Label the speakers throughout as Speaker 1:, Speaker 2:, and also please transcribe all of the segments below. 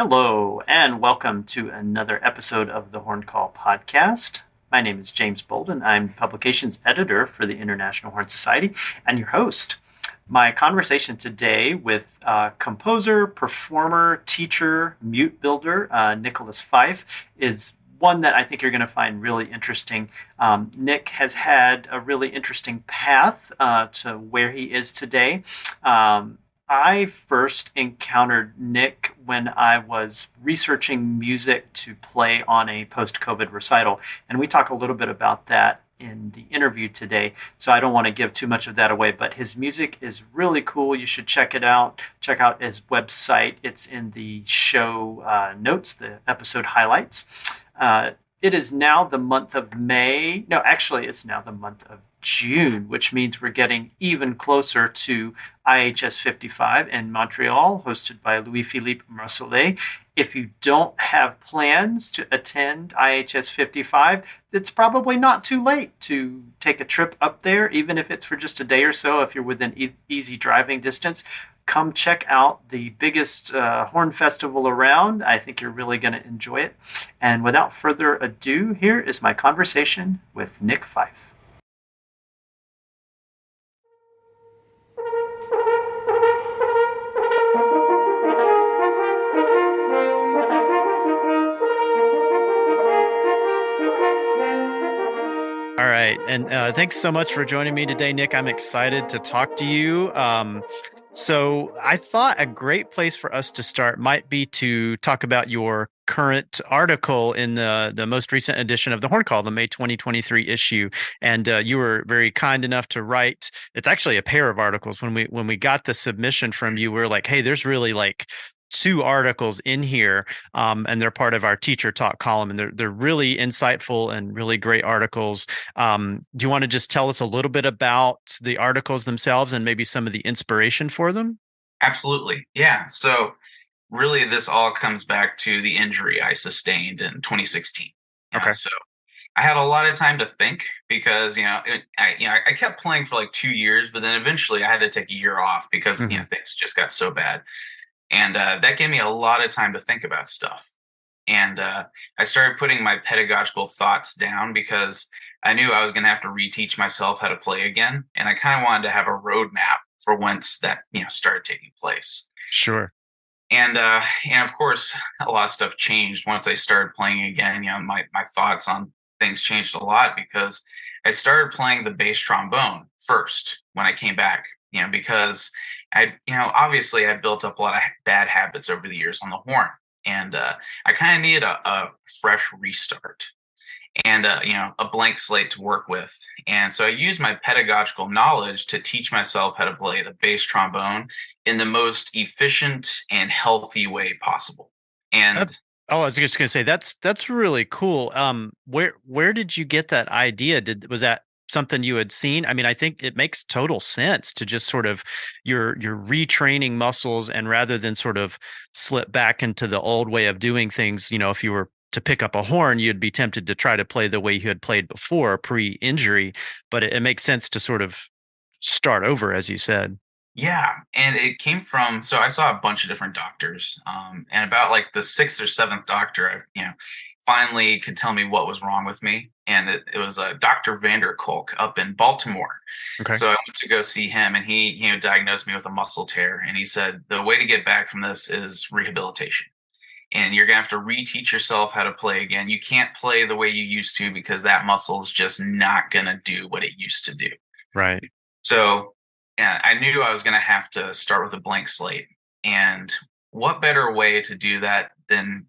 Speaker 1: Hello, and welcome to another episode of the Horn Call podcast. My name is James Bolden. I'm the publications editor for the International Horn Society and your host. My conversation today with composer, performer, teacher, mute builder, Nicholas Fife is one that I think you're going to find really interesting. Nick has had a really interesting path to where he is today. I first encountered Nick when I was researching music to play on a post COVID recital. And we talk a little bit about that in the interview today. So I don't want to give too much of that away, but his music is really cool. You should check it out. Check out his website. It's in the show notes, the episode highlights. It is now the month of May. No, actually, it's now the month of June, which means we're getting even closer to IHS 55 in Montreal, hosted by Louis-Philippe Marsollet. If you don't have plans to attend IHS 55, it's probably not too late to take a trip up there, even if it's for just a day or so, if you're within easy driving distance. Come check out the biggest horn festival around. I think you're really going to enjoy it. And without further ado, here is my conversation with Nick Fife. All right. And thanks so much for joining me today, Nick. I'm excited to talk to you. So I thought a great place for us to start might be to talk about your current article in the most recent edition of the Horn Call, the May 2023 issue. And you were very kind enough to write. It's actually a pair of articles. When we got the submission from you, we were like, hey, there's really like two articles in here, and they're part of our teacher talk column, and they're really insightful and really great articles. Do you want to just tell us a little bit about the articles themselves and maybe some of the inspiration for them?
Speaker 2: Absolutely. Yeah. So really this all comes back to the injury I sustained in 2016.
Speaker 1: Okay.
Speaker 2: So I had a lot of time to think because, I kept playing for like 2 years, but then eventually I had to take a year off because,
Speaker 1: Mm-hmm.
Speaker 2: things just got so bad. And that gave me a lot of time to think about stuff. And I started putting my pedagogical thoughts down because I knew I was going to have to reteach myself how to play again. And I kind of wanted to have a roadmap for once that, started taking place.
Speaker 1: Sure.
Speaker 2: And of course, a lot of stuff changed once I started playing again. My thoughts on things changed a lot because I started playing the bass trombone first when I came back, because obviously I built up a lot of bad habits over the years on the horn. And I kind of needed a fresh restart and a blank slate to work with. And so I used my pedagogical knowledge to teach myself how to play the bass trombone in the most efficient and healthy way possible.
Speaker 1: That,
Speaker 2: And
Speaker 1: oh, I was just gonna say that's really cool. Where did you get that idea? Was that something you had seen? I mean, I think it makes total sense to just sort of you're retraining muscles, and rather than sort of slip back into the old way of doing things, if you were to pick up a horn, you'd be tempted to try to play the way you had played before pre-injury. But it makes sense to sort of start over, as you said.
Speaker 2: yeah, and it came from, so I saw a bunch of different doctors, and about like the sixth or seventh doctor, finally could tell me what was wrong with me. And it was Dr. Vanderkolk up in Baltimore.
Speaker 1: Okay.
Speaker 2: So I went to go see him, and he, diagnosed me with a muscle tear. And he said, the way to get back from this is rehabilitation. And you're going to have to reteach yourself how to play again. You can't play the way you used to because that muscle is just not going to do what it used to do.
Speaker 1: Right.
Speaker 2: So yeah, I knew I was going to have to start with a blank slate. And what better way to do that than,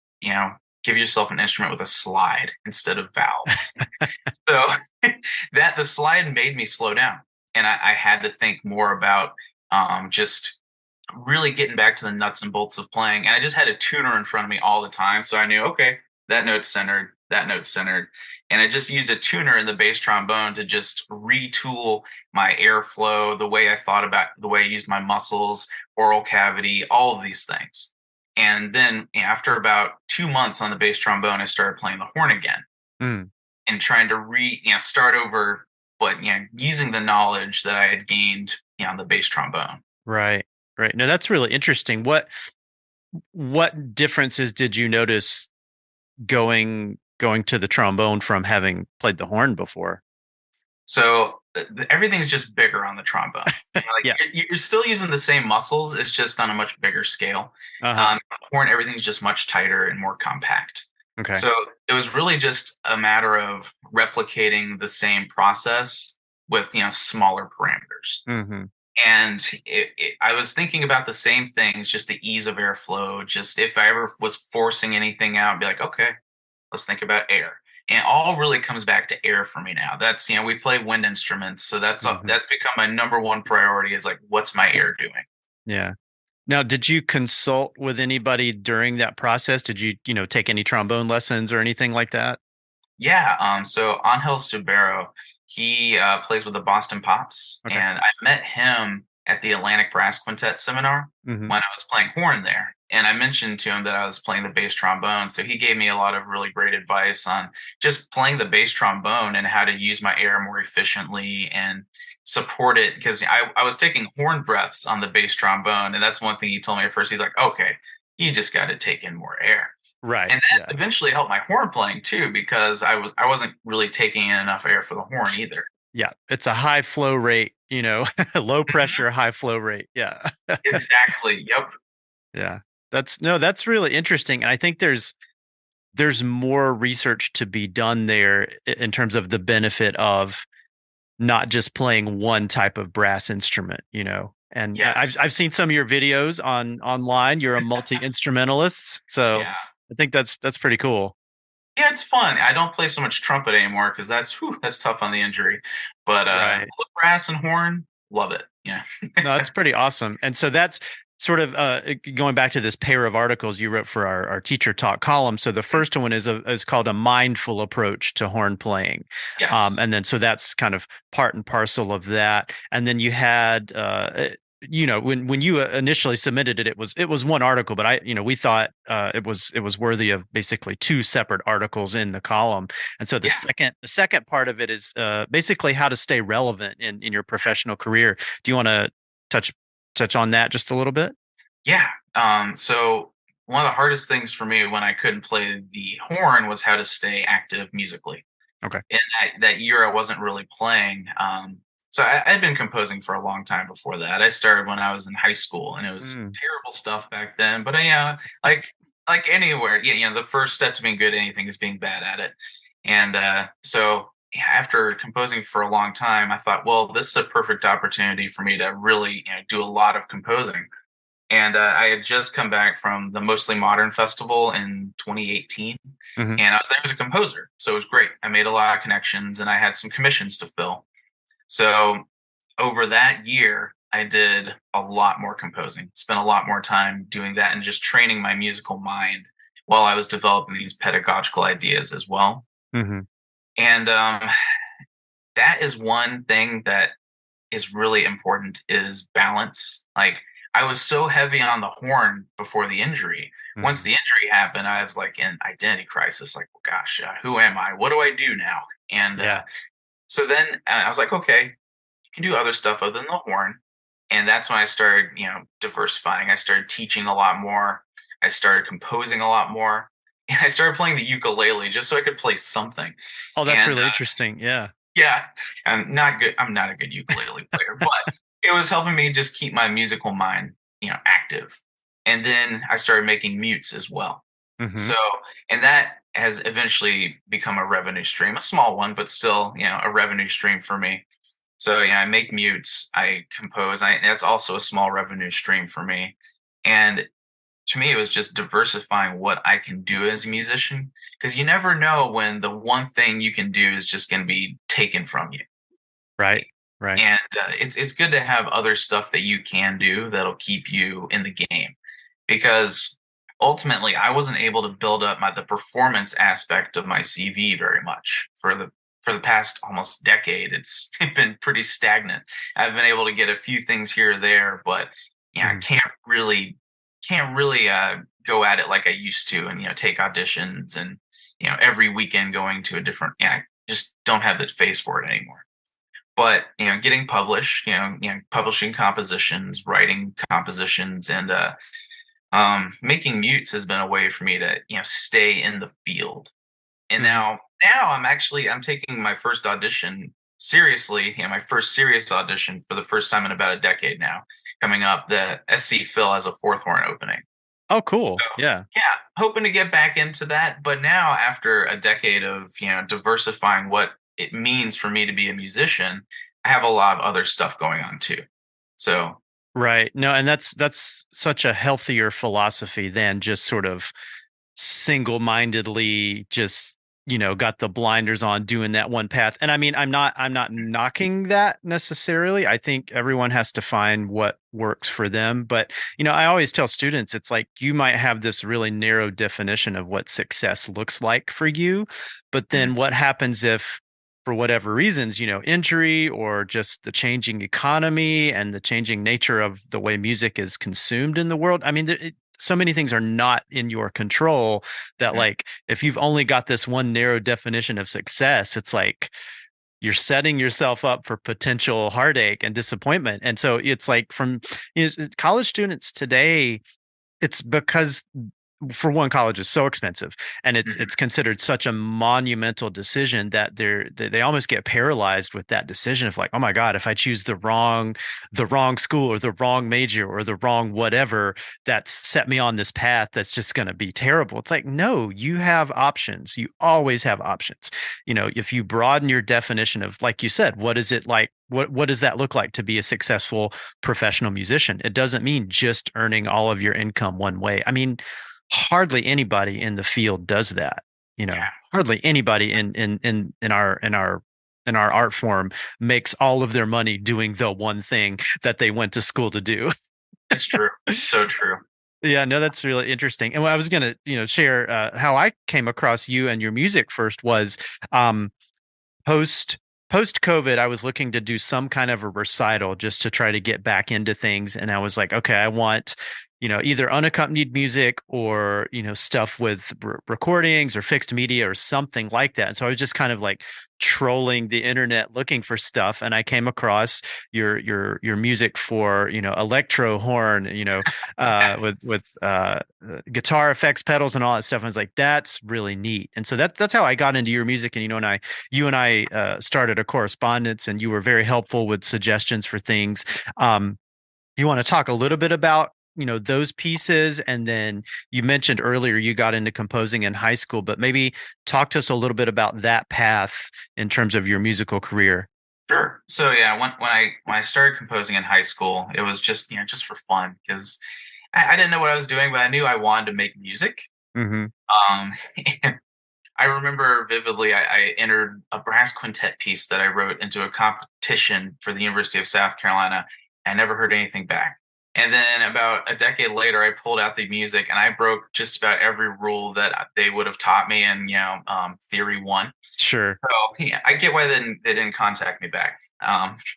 Speaker 2: give yourself an instrument with a slide instead of valves. So that the slide made me slow down. And I had to think more about just really getting back to the nuts and bolts of playing. And I just had a tuner in front of me all the time. So I knew, okay, that note's centered, that note's centered. And I just used a tuner in the bass trombone to just retool my airflow, the way I thought about the way I used my muscles, oral cavity, all of these things. And then after about 2 months on the bass trombone, I started playing the horn again
Speaker 1: Mm.
Speaker 2: and trying to start over, but using the knowledge that I had gained on the bass trombone.
Speaker 1: Right. Right. No, that's really interesting. what differences did you notice going to the trombone from having played the horn before?
Speaker 2: So everything's just bigger on the trombone. Like
Speaker 1: Yeah.
Speaker 2: you're still using the same muscles, it's just on a much bigger scale.
Speaker 1: Uh-huh.
Speaker 2: Horn, everything's just much tighter and more compact.
Speaker 1: Okay.
Speaker 2: So it was really just a matter of replicating the same process with smaller parameters.
Speaker 1: Mm-hmm.
Speaker 2: And I was thinking about the same things, just the ease of airflow. Just if I ever was forcing anything out, be like, okay, let's think about air. And it all really comes back to air for me now. That's we play wind instruments, so
Speaker 1: Mm-hmm.
Speaker 2: that's become my number one priority. Is like, what's my air doing?
Speaker 1: Yeah. Now, did you consult with anybody during that process? Did you, take any trombone lessons or anything like that?
Speaker 2: Yeah. So Angel Subero, he plays with the Boston Pops,
Speaker 1: Okay.
Speaker 2: and I met him at the Atlantic Brass Quintet seminar
Speaker 1: Mm-hmm.
Speaker 2: when I was playing horn there. And I mentioned to him that I was playing the bass trombone. So he gave me a lot of really great advice on just playing the bass trombone and how to use my air more efficiently and support it. Because I was taking horn breaths on the bass trombone. And that's one thing he told me at first. He's like, okay, you just got to take in more air.
Speaker 1: Right.
Speaker 2: And that
Speaker 1: Yeah.
Speaker 2: eventually helped my horn playing too, because I wasn't really taking in enough air for the horn either.
Speaker 1: Yeah. It's a high flow rate, low
Speaker 2: Mhm.
Speaker 1: pressure, high flow rate. Yeah.
Speaker 2: Exactly. Yep.
Speaker 1: Yeah. That's really interesting. And I think there's more research to be done there in terms of the benefit of not just playing one type of brass instrument. And
Speaker 2: Yes.
Speaker 1: I've seen some of your videos online. You're a multi-instrumentalist, so
Speaker 2: Yeah.
Speaker 1: I think that's pretty cool.
Speaker 2: Yeah, it's fun. I don't play so much trumpet anymore because that's tough on the injury. But
Speaker 1: Right.
Speaker 2: brass and horn, love it. Yeah.
Speaker 1: No, that's pretty awesome. And so that's sort of going back to this pair of articles you wrote for our teacher talk column. So the first one is called a mindful approach to horn playing,
Speaker 2: Yes.
Speaker 1: and then so that's kind of part and parcel of that. And then you had when you initially submitted it, it was one article, but we thought it was worthy of basically two separate articles in the column. And so the
Speaker 2: Yeah.
Speaker 1: second part of it is basically how to stay relevant in your professional career. Do you want to touch touch on that just a little bit?
Speaker 2: Yeah. So one of the hardest things for me when I couldn't play the horn was how to stay active musically.
Speaker 1: Okay.
Speaker 2: In that year, I wasn't really playing. So I'd been composing for a long time before that. I started when I was in high school, and it was
Speaker 1: Mm,
Speaker 2: terrible stuff back then. But like anywhere, the first step to being good at anything is being bad at it. And so yeah, after composing for a long time, I thought, well, this is a perfect opportunity for me to really do a lot of composing. And I had just come back from the Mostly Modern Festival in 2018,
Speaker 1: hmm.
Speaker 2: and I was there as a composer. So it was great. I made a lot of connections and I had some commissions to fill. So over that year, I did a lot more composing, spent a lot more time doing that and just training my musical mind while I was developing these pedagogical ideas as well.
Speaker 1: Hmm.
Speaker 2: And that is one thing that is really important is balance. Like I was so heavy on the horn before the injury. Once
Speaker 1: Hmm.
Speaker 2: the injury happened, I was like in identity crisis. Like, well, gosh, who am I? What do I do now? And
Speaker 1: Yeah.
Speaker 2: so then I was like, okay, you can do other stuff other than the horn. And that's when I started, diversifying. I started teaching a lot more. I started composing a lot more. And I started playing the ukulele just so I could play something.
Speaker 1: Oh, that's
Speaker 2: And
Speaker 1: really interesting. Yeah.
Speaker 2: yeah, I'm not good. I'm not a good ukulele player, but it was helping me just keep my musical mind, active. And then I started making mutes as well.
Speaker 1: Hmm.
Speaker 2: So, and that has eventually become a revenue stream, a small one, but still, a revenue stream for me. So, yeah, I make mutes, I compose. That's also a small revenue stream for me. And to me, it was just diversifying what I can do as a musician because you never know when the one thing you can do is just going to be taken from you.
Speaker 1: Right. Right.
Speaker 2: And it's good to have other stuff that you can do that'll keep you in the game because ultimately I wasn't able to build up the performance aspect of my CV very much for the past almost decade. It's been pretty stagnant. I've been able to get a few things here or there, but yeah, I
Speaker 1: Mhm.
Speaker 2: can't really go at it like I used to, and take auditions and every weekend going to a different. Yeah, I just don't have the face for it anymore. But getting published, publishing compositions, writing compositions, and making mutes has been a way for me to, stay in the field. And
Speaker 1: Mhm.
Speaker 2: now I'm taking my first audition seriously, my first serious audition for the first time in about a decade now, coming up. The SC Phil has a fourth horn opening.
Speaker 1: Oh, cool.
Speaker 2: So
Speaker 1: Yeah.
Speaker 2: yeah, hoping to get back into that. But now after a decade of, diversifying what it means for me to be a musician, I have a lot of other stuff going on too. So
Speaker 1: Right. No, and that's such a healthier philosophy than just sort of single-mindedly just, got the blinders on doing that one path. And I mean, I'm not knocking that necessarily. I think everyone has to find what works for them. But, I always tell students it's like you might have this really narrow definition of what success looks like for you, but
Speaker 2: mm,
Speaker 1: then what happens if for whatever reasons, injury or just the changing economy and the changing nature of the way music is consumed in the world. I mean, so many things are not in your control that,
Speaker 2: mm,
Speaker 1: like, if you've only got this one narrow definition of success, it's like you're setting yourself up for potential heartache and disappointment. And so it's like from college students today, it's because for one, college is so expensive and it's
Speaker 2: mhm.
Speaker 1: considered such a monumental decision that they almost get paralyzed with that decision of like, oh my god, if I choose the wrong school or the wrong major or the wrong whatever, that's set me on this path that's just going to be terrible. It's like, no, you have options. You always have options. If you broaden your definition of, like you said, what is it like, what does that look like to be a successful professional musician? It doesn't mean just earning all of your income one way. I mean, hardly anybody in the field does that.
Speaker 2: Yeah,
Speaker 1: Hardly anybody in our art form makes all of their money doing the one thing that they went to school to do.
Speaker 2: it's true. So true.
Speaker 1: Yeah, no, that's really interesting. And what I was gonna, share how I came across you and your music first was um, post post COVID, I was looking to do some kind of a recital just to try to get back into things. And I was like, okay, I want, either unaccompanied music or, stuff with recordings or fixed media or something like that. And so I was just kind of like trolling the internet looking for stuff. And I came across your music for, electro horn, with guitar effects pedals and all that stuff. And I was like, that's really neat. And so that's how I got into your music. And, you and I started a correspondence, and you were very helpful with suggestions for things. You want to talk a little bit about those pieces, and then you mentioned earlier you got into composing in high school, but maybe talk to us a little bit about that path in terms of your musical career.
Speaker 2: Sure. So yeah, when I started composing in high school, it was just just for fun because I didn't know what I was doing, but I knew I wanted to make music.
Speaker 1: Hmm.
Speaker 2: Um, and I remember vividly, I entered a brass quintet piece that I wrote into a competition for the University of South Carolina. I never heard anything back. And then about a decade later, I pulled out the music and I broke just about every rule that they would have taught me in, theory one.
Speaker 1: Sure.
Speaker 2: So yeah, I get why they didn't contact me back.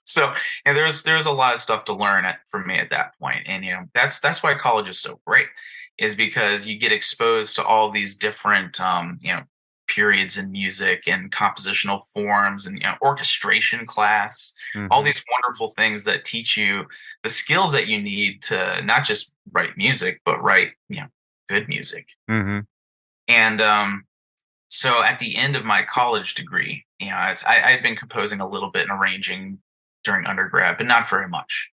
Speaker 2: So there's a lot of stuff to learn for me at that point, and that's why college is so great, is because you get exposed to all these different periods in music and compositional forms and orchestration class, all
Speaker 1: Hmm.
Speaker 2: these wonderful things that teach you the skills that you need to not just write music but write good music.
Speaker 1: Hmm.
Speaker 2: And so at the end of my college degree, I had been composing a little bit and arranging during undergrad, but not very much.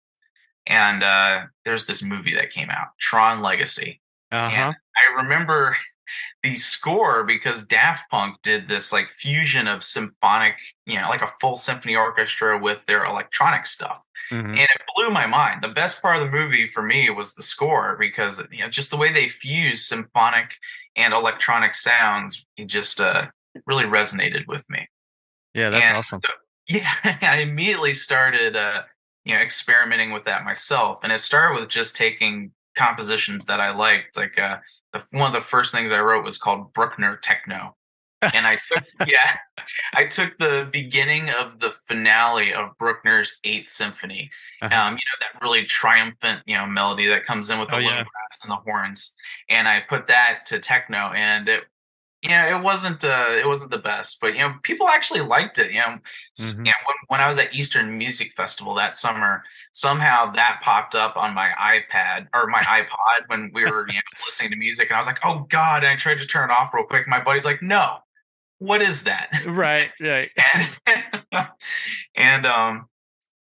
Speaker 2: And there's this movie that came out, Tron Legacy. And
Speaker 1: Uh-huh.
Speaker 2: I remember the score because Daft Punk did this like fusion of symphonic, like a full symphony orchestra with their electronic stuff.
Speaker 1: Hmm.
Speaker 2: And it blew my mind. The best part of the movie for me was the score because just the way they fuse symphonic and electronic sounds, it just really resonated with me.
Speaker 1: Yeah, that's
Speaker 2: And
Speaker 1: awesome.
Speaker 2: so, yeah, I immediately started experimenting with that myself. And it started with just taking compositions that I liked. Like one of the first things I wrote was called Bruckner Techno. And I took the beginning of the finale of Bruckner's Eighth Symphony,
Speaker 1: Uh-huh.
Speaker 2: that really triumphant, melody that comes in with
Speaker 1: Oh
Speaker 2: the little
Speaker 1: yeah.
Speaker 2: brass and the horns, and I put that to techno, and Yeah, it wasn't the best, but people actually liked it.
Speaker 1: Hmm.
Speaker 2: When I was at Eastern Music Festival that summer, somehow that popped up on my iPad or my iPod when we were listening to music, and I was like, "Oh God!" And I tried to turn it off real quick. My buddy's like, "No, what is that?"
Speaker 1: Right, right.
Speaker 2: and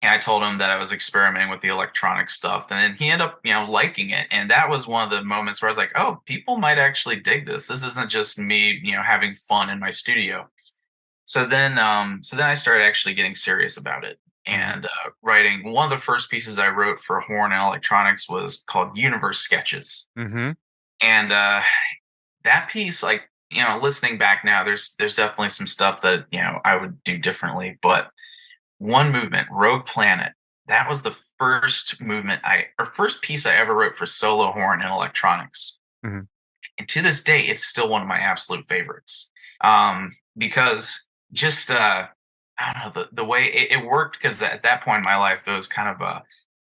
Speaker 2: and I told him that I was experimenting with the electronic stuff, and then he ended up, liking it. And that was one of the moments where I was like, "Oh, people might actually dig this. This isn't just me, having fun in my studio." So then I started actually getting serious about it
Speaker 1: Hmm.
Speaker 2: and writing. One of the first pieces I wrote for horn and electronics was called Universe Sketches,
Speaker 1: Hmm.
Speaker 2: and that piece, like, listening back now, there's definitely some stuff that I would do differently, but one movement, Rogue Planet. That was the first movement or first piece I ever wrote for solo horn and electronics.
Speaker 1: Hmm.
Speaker 2: And to this day, it's still one of my absolute favorites. Because just I don't know, the way it worked, because at that point in my life it was kind of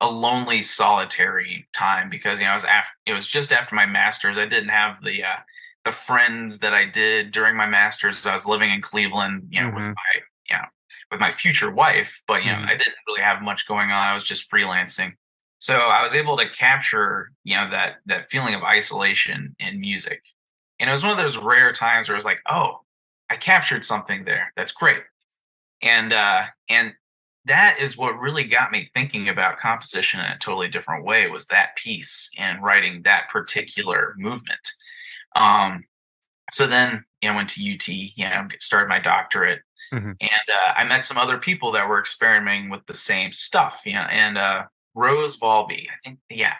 Speaker 2: a lonely, solitary time, because it was just after my master's. I didn't have the friends that I did during my master's. I was living in Cleveland,
Speaker 1: Hmm.
Speaker 2: with my future wife, but
Speaker 1: Hmm.
Speaker 2: I didn't really have much going on. I was just freelancing. So I was able to capture, that feeling of isolation in music. And it was one of those rare times where it was like, oh, I captured something there. That's great. And that is what really got me thinking about composition in a totally different way, was that piece and writing that particular movement. Um, so then, went to UT, started my doctorate,
Speaker 1: Hmm.
Speaker 2: and I met some other people that were experimenting with the same stuff. And Rose Volby, I think, yeah,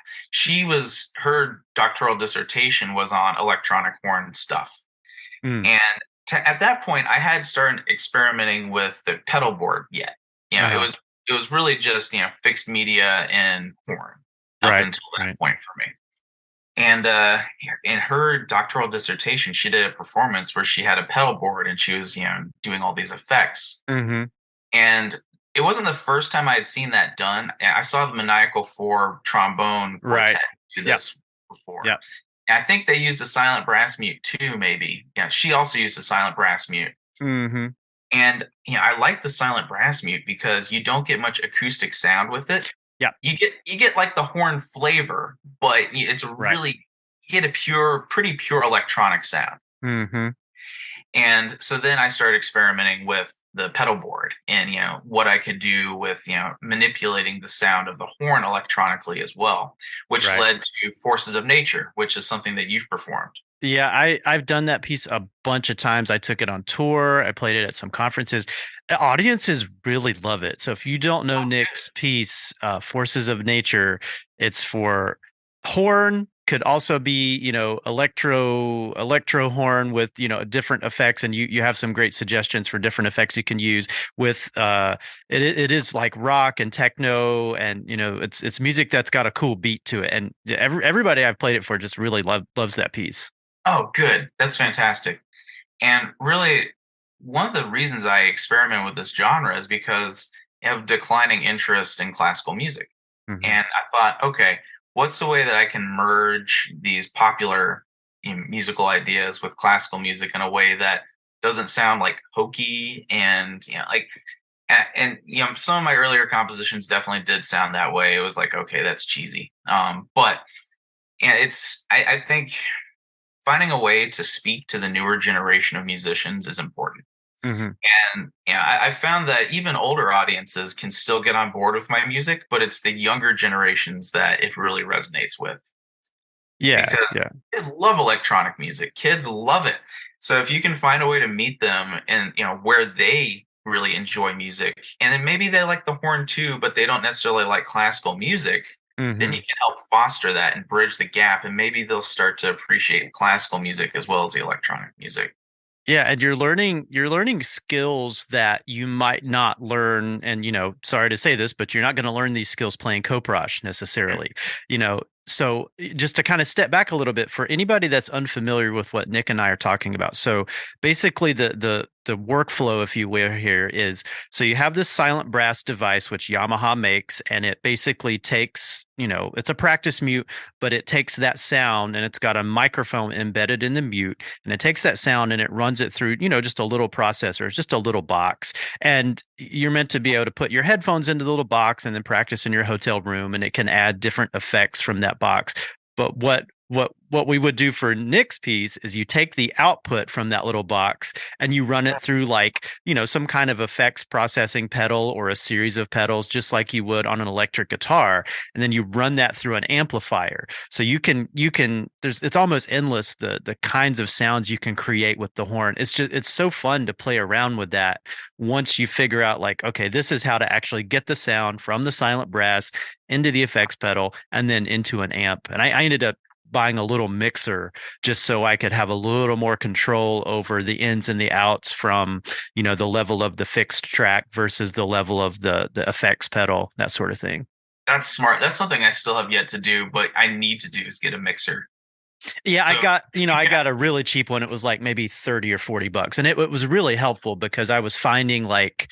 Speaker 2: her doctoral dissertation was on electronic horn stuff.
Speaker 1: Mm.
Speaker 2: And at that point, I had started experimenting with the pedal board yet. It
Speaker 1: Uh-huh.
Speaker 2: was really just fixed media and horn up
Speaker 1: Right,
Speaker 2: until that
Speaker 1: right.
Speaker 2: point for me. And in her doctoral dissertation, she did a performance where she had a pedal board and she was, doing all these effects.
Speaker 1: Hmm.
Speaker 2: And it wasn't the first time I had seen that done. I saw the Maniacal 4 trombone
Speaker 1: Right.
Speaker 2: quartet do
Speaker 1: Yep,
Speaker 2: this before.
Speaker 1: yep.
Speaker 2: And I think they used a silent brass mute too, maybe. Yeah, she also used a silent brass mute.
Speaker 1: Hmm.
Speaker 2: And I like the silent brass mute because you don't get much acoustic sound with it.
Speaker 1: Yep.
Speaker 2: You get like the horn flavor, but it's
Speaker 1: Right.
Speaker 2: really, you get a pretty pure electronic sound.
Speaker 1: Hmm.
Speaker 2: And so then I started experimenting with the pedal board and what I could do with manipulating the sound of the horn electronically as well, which
Speaker 1: Right.
Speaker 2: led to Forces of Nature, which is something that you've performed.
Speaker 1: Yeah, I've done that piece a bunch of times. I took it on tour. I played it at some conferences. Audiences really love it. So if you don't know Nick's piece, "Forces of Nature," it's for horn. Could also be, electro horn with, different effects, and you have some great suggestions for different effects you can use with. It is like rock and techno, and it's music that's got a cool beat to it, and everybody I've played it for just really loves that piece.
Speaker 2: Oh, good. That's fantastic. And really, one of the reasons I experiment with this genre is because I have declining interest in classical music.
Speaker 1: Mhm.
Speaker 2: And I thought, okay, what's the way that I can merge these popular musical ideas with classical music in a way that doesn't sound like hokey and, and some of my earlier compositions definitely did sound that way. It was like, okay, that's cheesy. But I think finding a way to speak to the newer generation of musicians is important.
Speaker 1: Mhm.
Speaker 2: And I found that even older audiences can still get on board with my music, but it's the younger generations that it really resonates with,
Speaker 1: Yeah,
Speaker 2: because
Speaker 1: yeah.
Speaker 2: they love electronic music. Kids love it. So if you can find a way to meet them and where they really enjoy music, and then maybe they like the horn too, but they don't necessarily like classical music, then you
Speaker 1: Mhm.
Speaker 2: can help foster that and bridge the gap, and maybe they'll start to appreciate classical music as well as the electronic music.
Speaker 1: Yeah, and you're learning skills that you might not learn, and sorry to say this, but you're not going to learn these skills playing Koprush necessarily. You know, So just to kind of step back a little bit for anybody that's unfamiliar with what Nick and I are talking about. So basically the workflow, if you will, here is so you have this silent brass device which Yamaha makes, and it basically takes, it's a practice mute, but it takes that sound and it's got a microphone embedded in the mute, and it takes that sound and it runs it through, just a little processor. It's just a little box. And you're meant to be able to put your headphones into the little box and then practice in your hotel room, and it can add different effects from that box. But what we would do for Nick's piece is you take the output from that little box and you run it through, like, some kind of effects processing pedal or a series of pedals, just like you would on an electric guitar. And then you run that through an amplifier. So it's almost endless, the kinds of sounds you can create with the horn. It's so fun to play around with that once you figure out, like, okay, this is how to actually get the sound from the silent brass into the effects pedal and then into an amp. And I ended up buying a little mixer just so I could have a little more control over the ins and the outs from, the level of the fixed track versus the level of the effects pedal, that sort of thing.
Speaker 2: That's smart. That's something I still have yet to do, but I need to do is get a mixer.
Speaker 1: Yeah,
Speaker 2: So,
Speaker 1: I
Speaker 2: yeah,
Speaker 1: got a really cheap one. It was like maybe 30 or $40. And it was really helpful because I was finding, like,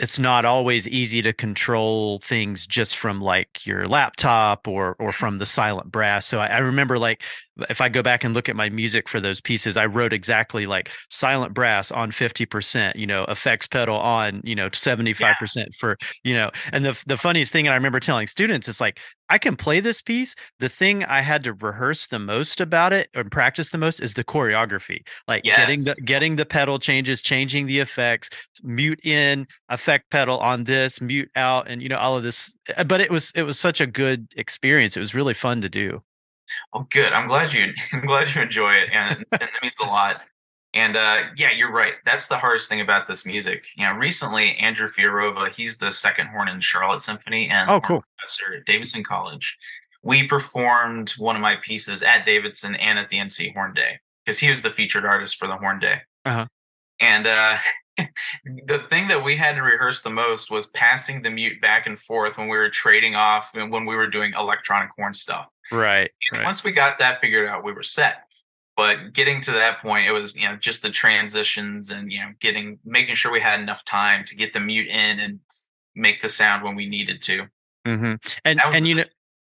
Speaker 1: it's not always easy to control things just from like your laptop or from the silent brass. So I remember, like, if I go back and look at my music for those pieces, I wrote exactly like silent brass on 50%, effects pedal on,
Speaker 2: yeah,
Speaker 1: 75% for, and the funniest thing, and I remember telling students, it's like, I can play this piece. The thing I had to rehearse the most about it or practice the most is the choreography, like
Speaker 2: yes.
Speaker 1: getting the pedal changes, changing the effects, mute in, effect pedal on this, mute out, and all of this. But it was such a good experience. It was really fun to do.
Speaker 2: Oh, good. I'm glad you I'm glad you enjoy it, and it means a lot. And yeah, you're right. That's the hardest thing about this music. Recently Andrew FiorovA, he's the second horn in Charlotte Symphony and
Speaker 1: Oh,
Speaker 2: horn
Speaker 1: cool.
Speaker 2: professor at Davidson College. We performed one of my pieces at Davidson and at the NC Horn Day because he was the featured artist for the Horn Day.
Speaker 1: Uh-huh.
Speaker 2: And the thing that we had to rehearse the most was passing the mute back and forth when we were trading off and when we were doing electronic horn stuff.
Speaker 1: Right,
Speaker 2: And
Speaker 1: right.
Speaker 2: once we got that figured out, we were set. But getting to that point, it was, just the transitions and, making sure we had enough time to get the mute in and make the sound when we needed to.
Speaker 1: Hmm. And
Speaker 2: That was
Speaker 1: and
Speaker 2: the,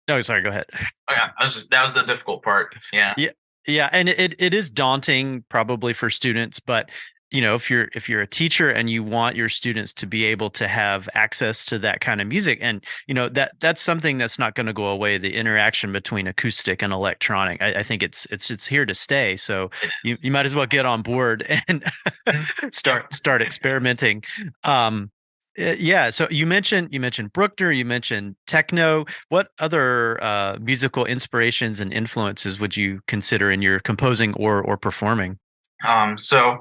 Speaker 1: oh, sorry, go ahead.
Speaker 2: oh yeah, that was the difficult part. Yeah.
Speaker 1: Yeah, yeah, and it is daunting probably for students, but if you're a teacher and you want your students to be able to have access to that kind of music, and that's something that's not going to go away, the interaction between acoustic and electronic. I think it's here to stay. So
Speaker 2: It
Speaker 1: you might as well get on board and
Speaker 2: is.
Speaker 1: start experimenting. Um, yeah. So you mentioned Bruckner, you mentioned techno. What other musical inspirations and influences would you consider in your composing or performing?
Speaker 2: So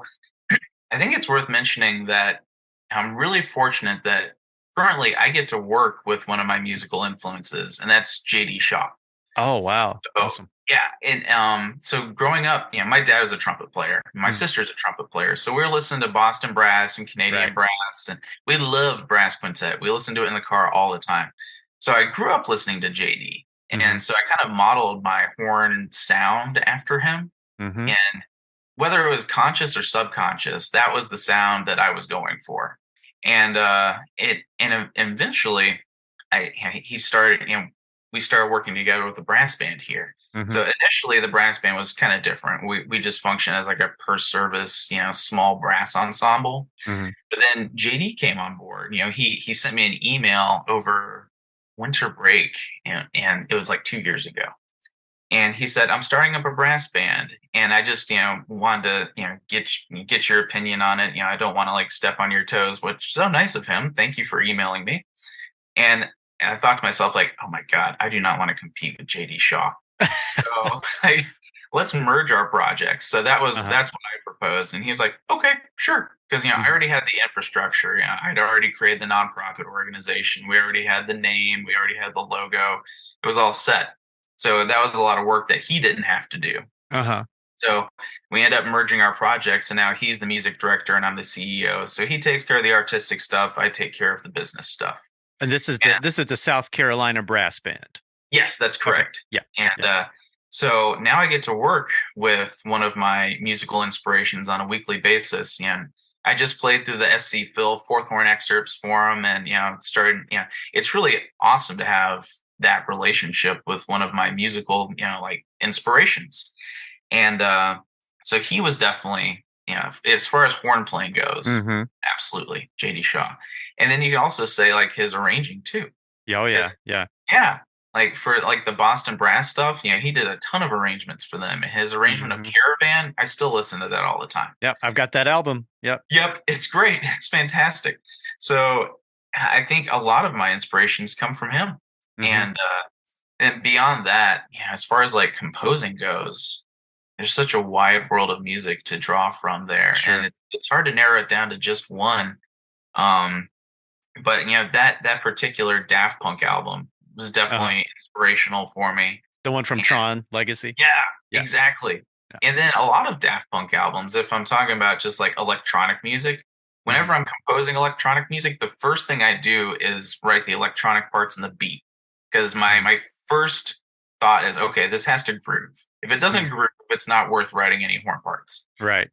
Speaker 2: I think it's worth mentioning that I'm really fortunate that currently I get to work with one of my musical influences, and that's JD Shaw.
Speaker 1: Oh, wow.
Speaker 2: So
Speaker 1: Awesome.
Speaker 2: yeah, and so growing up, my dad was a trumpet player, my
Speaker 1: Mm,
Speaker 2: sister's a trumpet player, so we were listening to Boston brass and Canadian
Speaker 1: right.
Speaker 2: brass, and we loved brass quintet. We listened to it in the car all the time. So I grew up listening to JD,
Speaker 1: Hmm.
Speaker 2: and so I kind of modeled my horn sound after him.
Speaker 1: Hmm.
Speaker 2: And whether it was conscious or subconscious, that was the sound that I was going for. And eventually, he started. We started working together with the brass band here.
Speaker 1: Hmm.
Speaker 2: So initially, the brass band was kind of different. We just functioned as like a per service, small brass ensemble.
Speaker 1: Hmm.
Speaker 2: But then JD came on board. He sent me an email over winter break, and it was like 2 years ago, and he said, I'm starting up a brass band, and I just wanted to get your opinion on it. I don't want to like step on your toes, which is so nice of him. Thank you for emailing me. And I thought to myself, like, oh my god, I do not want to compete with JD Shaw, so let's merge our projects. So
Speaker 1: Uh-huh.
Speaker 2: that's what I proposed, and he was like, okay, sure, because I
Speaker 1: Hmm.
Speaker 2: already had the infrastructure. I'd already created the nonprofit organization. We already had the name. We already had the logo. It was all set. So that was a lot of work that he didn't have to do.
Speaker 1: Uh-huh.
Speaker 2: So we end up merging our projects, and now he's the music director and I'm the CEO. So he takes care of the artistic stuff. I take care of the business stuff.
Speaker 1: And this is the
Speaker 2: Yeah.
Speaker 1: this is the South Carolina Brass Band.
Speaker 2: Yes, that's
Speaker 1: Okay.
Speaker 2: correct.
Speaker 1: Yeah.
Speaker 2: And
Speaker 1: Yeah.
Speaker 2: so now I get to work with one of my musical inspirations on a weekly basis. And I just played through the SC Phil fourth horn excerpts for him, and started. It's really awesome to have that relationship with one of my musical, like inspirations. And so he was definitely, as far as horn playing goes,
Speaker 1: Mm-hmm.
Speaker 2: absolutely JD Shaw. And then you can also say like his arranging too,
Speaker 1: Yeah. Oh, yeah.
Speaker 2: because
Speaker 1: Yeah.
Speaker 2: yeah, like for like the Boston Brass stuff, he did a ton of arrangements for them. His arrangement of
Speaker 1: Mm-hmm.
Speaker 2: Caravan, I still listen to that all the time.
Speaker 1: Yep. I've got that album. Yep.
Speaker 2: Yep, it's great. It's fantastic. So I think a lot of my inspirations come from him.
Speaker 1: Mm-hmm.
Speaker 2: And beyond that, as far as like composing goes, there's such a wide world of music to draw from there, and
Speaker 1: Sure.
Speaker 2: it's hard to narrow it down to just one. Um, but that particular Daft Punk album was
Speaker 1: Uh-huh.
Speaker 2: definitely inspirational for me.
Speaker 1: The one from
Speaker 2: And
Speaker 1: Tron Legacy.
Speaker 2: yeah,
Speaker 1: Yeah.
Speaker 2: exactly.
Speaker 1: Yeah.
Speaker 2: And then a lot of Daft Punk albums, if I'm talking about just like electronic music,
Speaker 1: Mm-hmm.
Speaker 2: whenever I'm composing electronic music, the first thing I do is write the electronic parts and the beat. Because my first thought is, okay, this has to groove. If it doesn't
Speaker 1: Mm-hmm.
Speaker 2: groove, it's not worth writing any horn parts.
Speaker 1: Right.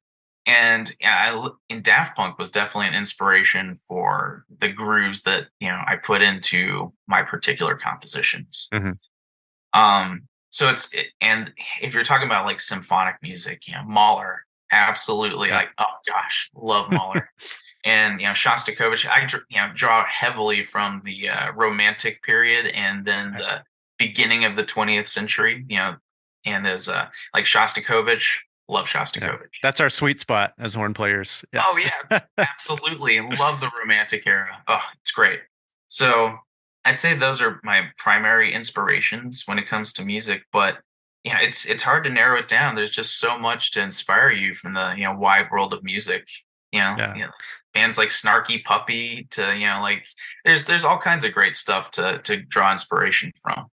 Speaker 2: And in Daft Punk was definitely an inspiration for the grooves that I put into my particular compositions.
Speaker 1: Mm-hmm.
Speaker 2: So and if you're talking about like symphonic music, Mahler, absolutely,
Speaker 1: Yeah.
Speaker 2: like, oh gosh, love Mahler. And Shostakovich, draw heavily from the Romantic period and then
Speaker 1: Right.
Speaker 2: the beginning of the 20th century. And as like Shostakovich, love
Speaker 1: Yeah.
Speaker 2: Shostakovich.
Speaker 1: That's our sweet spot as horn players. Yeah.
Speaker 2: Oh yeah, absolutely. Love the Romantic era. Oh, it's great. So I'd say those are my primary inspirations when it comes to music, but it's hard to narrow it down. There's just so much to inspire you from the wide world of music.
Speaker 1: Yeah.
Speaker 2: Bands like Snarky Puppy to like there's all kinds of great stuff to draw inspiration from.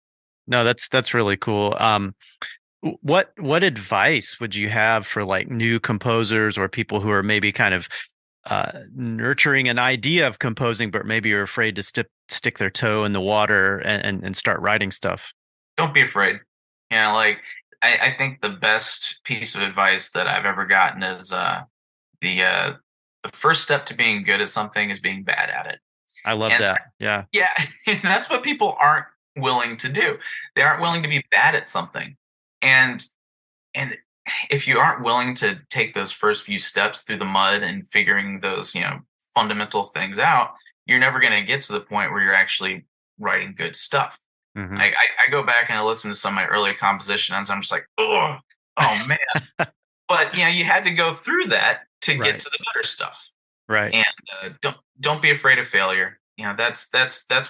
Speaker 1: No, that's really cool. What advice would you have for like new composers or people who are maybe kind of nurturing an idea of composing, but maybe are afraid to stick their toe in the water and start writing stuff?
Speaker 2: Don't be afraid. Like I think the best piece of advice that I've ever gotten is the uh the first step to being good at something is being bad at it.
Speaker 1: I love
Speaker 2: And
Speaker 1: that. Yeah.
Speaker 2: yeah, and that's what people aren't willing to do. They aren't willing to be bad at something. And and if you aren't willing to take those first few steps through the mud and figuring those, fundamental things out, you're never going to get to the point where you're actually writing good stuff.
Speaker 1: Hmm.
Speaker 2: I go back and I listen to some of my early compositions. I'm just like, oh man. But you had to go through that to get
Speaker 1: Right.
Speaker 2: to the better stuff.
Speaker 1: Right.
Speaker 2: And don't be afraid of failure. That's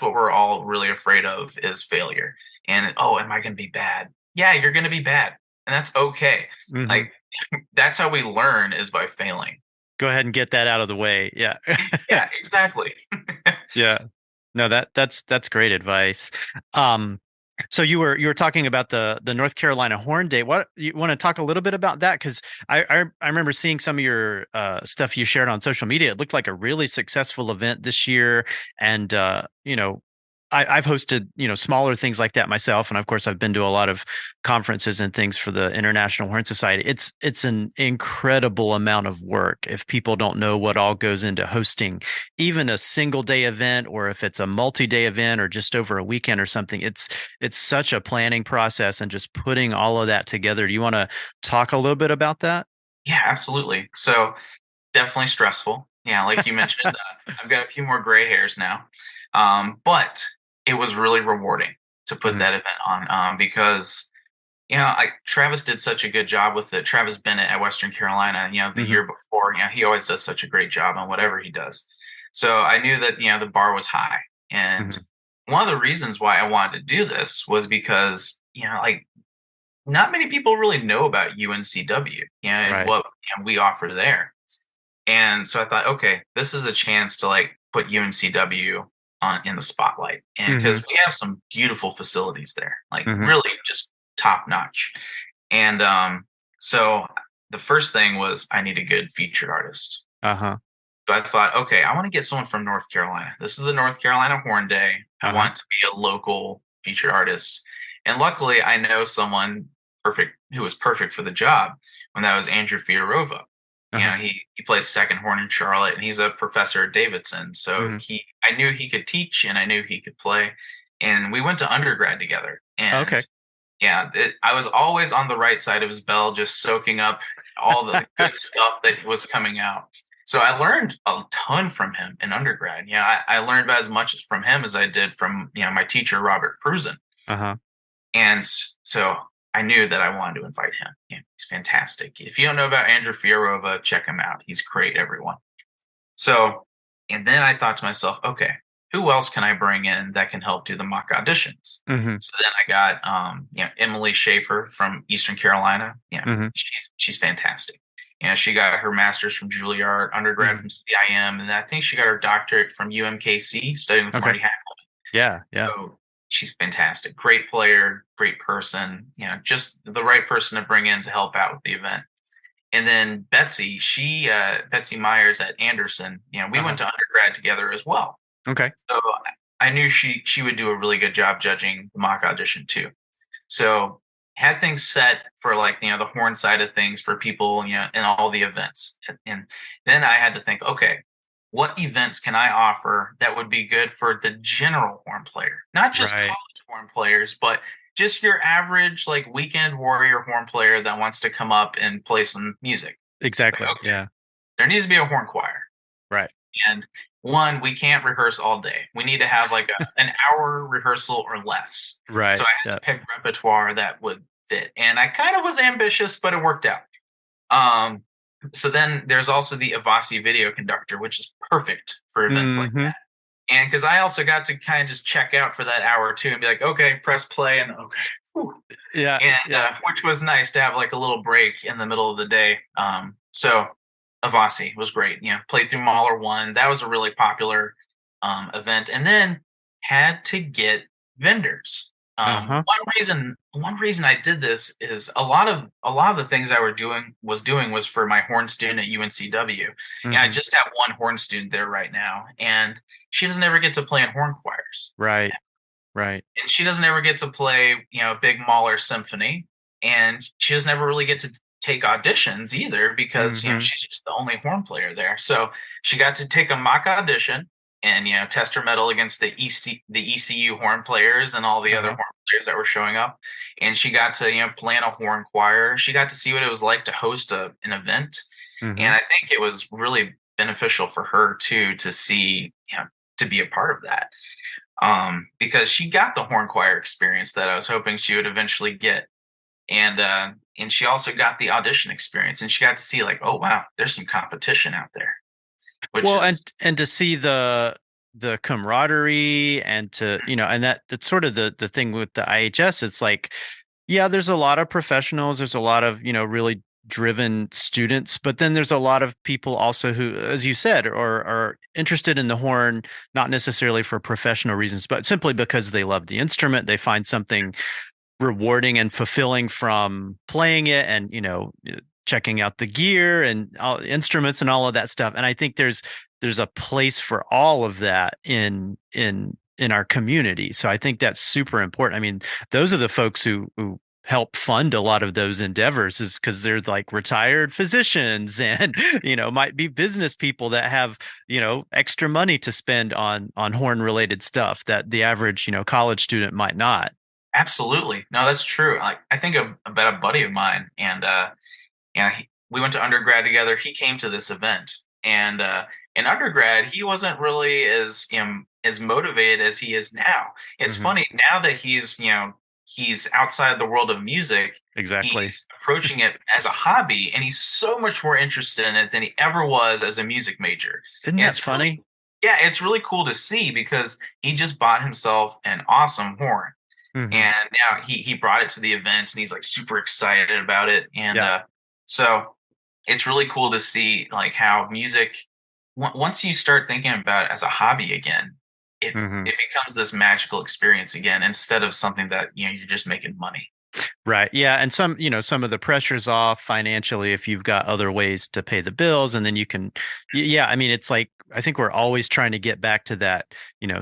Speaker 2: what we're all really afraid of is failure. And am I going to be bad? Yeah, you're going to be bad, and that's okay.
Speaker 1: Hmm.
Speaker 2: Like that's how we learn is by failing.
Speaker 1: Go ahead and get that out of the way. Yeah.
Speaker 2: Yeah, exactly.
Speaker 1: Yeah. No, that's great advice. Um, so you were talking about the North Carolina Horn Day. What you want to talk a little bit about that? Because I remember seeing some of your stuff you shared on social media. It looked like a really successful event this year, and I've hosted smaller things like that myself, and of course I've been to a lot of conferences and things for the International Horn Society. It's an incredible amount of work if people don't know what all goes into hosting even a single day event, or if it's a multi-day event or just over a weekend or something. It's such a planning process and just putting all of that together. Do you want to talk a little bit about that?
Speaker 2: Yeah, absolutely. So definitely stressful. Yeah, like you mentioned, I've got a few more gray hairs now, but it was really rewarding to put
Speaker 1: Hmm.
Speaker 2: that event on because Travis did such a good job with it. Travis Bennett at Western Carolina, the
Speaker 1: Hmm.
Speaker 2: year before, he always does such a great job on whatever he does. So I knew that the bar was high, and
Speaker 1: Hmm.
Speaker 2: one of the reasons why I wanted to do this was because like not many people really know about UNCW, and
Speaker 1: Right.
Speaker 2: what we offer there. And so I thought, okay, this is a chance to like put UNCW on in the spotlight, and
Speaker 1: Hmm.
Speaker 2: because we have some beautiful facilities there, like
Speaker 1: Hmm.
Speaker 2: really just top notch. And so the first thing was I need a good featured artist.
Speaker 1: Uh-huh.
Speaker 2: So I thought, okay, I want to get someone from North Carolina. This is the North Carolina Horn Day. I
Speaker 1: Uh-huh.
Speaker 2: want it to be a local featured artist. And luckily, I know someone perfect who was perfect for the job when that was Andrew Fiodorovich.
Speaker 1: Uh-huh.
Speaker 2: He plays second horn in Charlotte, and he's a professor at Davidson. So
Speaker 1: Hmm.
Speaker 2: I knew he could teach, and I knew he could play, and we went to undergrad together. And
Speaker 1: Okay.
Speaker 2: yeah, I was always on the right side of his bell, just soaking up all the good stuff that was coming out. So I learned a ton from him in undergrad. I learned about as much from him as I did from my teacher Robert Prusen.
Speaker 1: Uh-huh.
Speaker 2: And so I knew that I wanted to invite him. He's fantastic. If you don't know about Andrew Fiodorovich, check him out. He's great, everyone. So, and then I thought to myself, okay, who else can I bring in that can help do the mock auditions?
Speaker 1: Hmm.
Speaker 2: So then I got, Emily Schaefer from Eastern Carolina.
Speaker 1: Hmm.
Speaker 2: She's fantastic. She got her master's from Juilliard, undergrad
Speaker 1: Hmm.
Speaker 2: from CIM, and I think she got her doctorate from UMKC, studying with
Speaker 1: Okay.
Speaker 2: Marty Hackman.
Speaker 1: Yeah. Yeah.
Speaker 2: So she's fantastic. Great player, great person. Just the right person to bring in to help out with the event. And then Betsy Myers at Anderson, we
Speaker 1: Uh-huh.
Speaker 2: went to undergrad together as well.
Speaker 1: Okay.
Speaker 2: So I knew she would do a really good job judging the mock audition too. So had things set for the horn side of things for people, in all the events. And then I had to think, okay, what events can I offer that would be good for the general horn player? Not just
Speaker 1: Right.
Speaker 2: college horn players, but just your average weekend warrior horn player that wants to come up and play some music. It's like,
Speaker 1: Exactly.
Speaker 2: okay,
Speaker 1: Yeah.
Speaker 2: there needs to be a horn choir.
Speaker 1: Right.
Speaker 2: And one, we can't rehearse all day. We need to have an hour rehearsal or less. So
Speaker 1: Right.
Speaker 2: I had
Speaker 1: Yeah.
Speaker 2: to pick repertoire that would fit. And I kind of was ambitious, but it worked out. Um, so then there's also the Avasi video conductor, which is perfect for events like
Speaker 1: Hmm.
Speaker 2: that. And because I also got to kind of just check out for that hour or two and be like, okay, press play and okay. Whew.
Speaker 1: Yeah.
Speaker 2: And
Speaker 1: Yeah.
Speaker 2: which was nice to have a little break in the middle of the day. So Avasi was great. Played through Mahler 1. That was a really popular event. And then had to get vendors.
Speaker 1: Uh-huh.
Speaker 2: One reason I did this is a lot of the things I was for my horn student at UNCW. I
Speaker 1: Hmm.
Speaker 2: just have one horn student there right now, and she doesn't ever get to play in horn choirs.
Speaker 1: Right. Right.
Speaker 2: And she doesn't ever get to play, a big Mahler symphony, and she doesn't ever really get to take auditions either because
Speaker 1: Hmm.
Speaker 2: she's just the only horn player there. So she got to take a mock audition and test her metal against the ECU horn players and all the other
Speaker 1: Uh-huh.
Speaker 2: horn players that were showing up, and she got to play in a horn choir. She got to see what it was like to host an event,
Speaker 1: Hmm.
Speaker 2: and I think it was really beneficial for her too to see to be a part of that, because she got the horn choir experience that I was hoping she would eventually get, and she also got the audition experience, and she got to see oh wow, there's some competition out there, which
Speaker 1: Well,
Speaker 2: is
Speaker 1: and to see the camaraderie and to, and that's sort of the thing with the IHS. It's like, yeah, there's a lot of professionals, there's a lot of, really driven students, but then there's a lot of people also who, as you said, are interested in the horn, not necessarily for professional reasons, but simply because they love the instrument. They find something rewarding and fulfilling from playing it, and checking out the gear and all instruments and all of that stuff. And I think there's a place for all of that in our community. So I think that's super important. I mean, those are the folks who help fund a lot of those endeavors, is because they're like retired physicians and might be business people that have extra money to spend on horn related stuff that the average college student might not.
Speaker 2: absolutely, no, that's true. I think about a buddy of mine, and we went to undergrad together. He came to this event, and in undergrad, he wasn't really as motivated as he is now. It's
Speaker 1: Hmm.
Speaker 2: funny now that he's outside the world of music.
Speaker 1: Exactly.
Speaker 2: He's approaching it as a hobby, and he's so much more interested in it than he ever was as a music major.
Speaker 1: Isn't
Speaker 2: And
Speaker 1: that
Speaker 2: it's really,
Speaker 1: funny?
Speaker 2: yeah, it's really cool to see because he just bought himself an awesome horn,
Speaker 1: Hmm.
Speaker 2: and now he brought it to the events, and he's super excited about it, and
Speaker 1: Yeah.
Speaker 2: so it's really cool to see how music, once you start thinking about it as a hobby again, it
Speaker 1: Hmm.
Speaker 2: it becomes this magical experience again instead of something that you're just making money.
Speaker 1: Right. Yeah. And some of the pressure's off financially if you've got other ways to pay the bills, and then you can, yeah. I mean, it's like I think we're always trying to get back to that,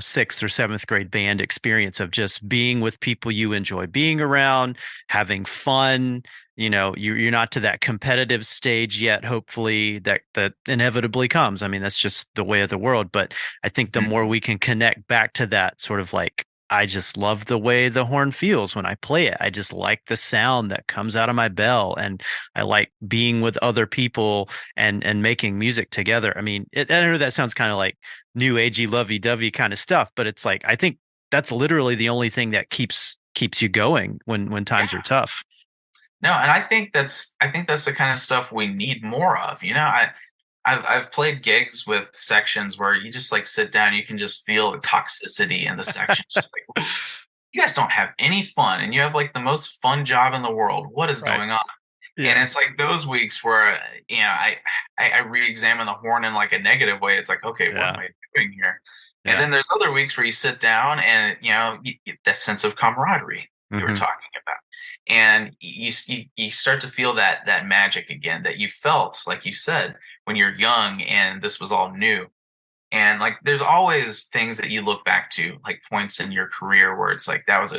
Speaker 1: sixth or seventh grade band experience of just being with people you enjoy being around, having fun. You're not to that competitive stage yet. Hopefully that inevitably comes. I mean, that's just the way of the world. But I think the more we can connect back to that sort of like, I just love the way the horn feels when I play it. I just like the sound that comes out of my bell, and I like being with other people and making music together. I mean, I know that sounds kind of like new agey, lovey dovey kind of stuff, but it's like I think that's literally the only thing that keeps you going when times
Speaker 2: Yeah.
Speaker 1: are tough.
Speaker 2: No, and I think that's the kind of stuff we need more of. I've played gigs with sections where you just like sit down, you can just feel the toxicity in the section. Just like, you guys don't have any fun, and you have like the most fun job in the world. What is
Speaker 1: Right.
Speaker 2: going on? And
Speaker 1: Yeah.
Speaker 2: it's like those weeks where I re-examine the horn in like a negative way. It's like, okay, what am
Speaker 1: Yeah.
Speaker 2: I doing here? And
Speaker 1: Yeah.
Speaker 2: then there's other weeks where you sit down and that sense of camaraderie you were
Speaker 1: Hmm.
Speaker 2: talking about, and you start to feel that magic again that you felt, like you said, when you're young and this was all new. And like, there's always things that you look back to, like points in your career where it's like that was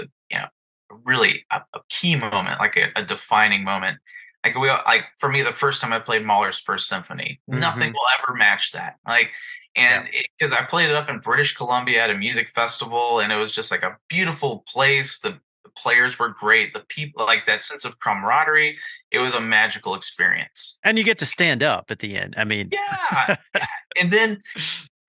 Speaker 2: really a key moment, like a defining moment. Like for me, the first time I played Mahler's First Symphony, nothing
Speaker 1: Hmm.
Speaker 2: will ever match that. Like,
Speaker 1: Yeah.
Speaker 2: and because I played it up in British Columbia at a music festival, and it was just like a beautiful place. The players were great. The people, like that sense of camaraderie, it was a magical experience.
Speaker 1: And you get to stand up at the end. I mean,
Speaker 2: Yeah, yeah. And then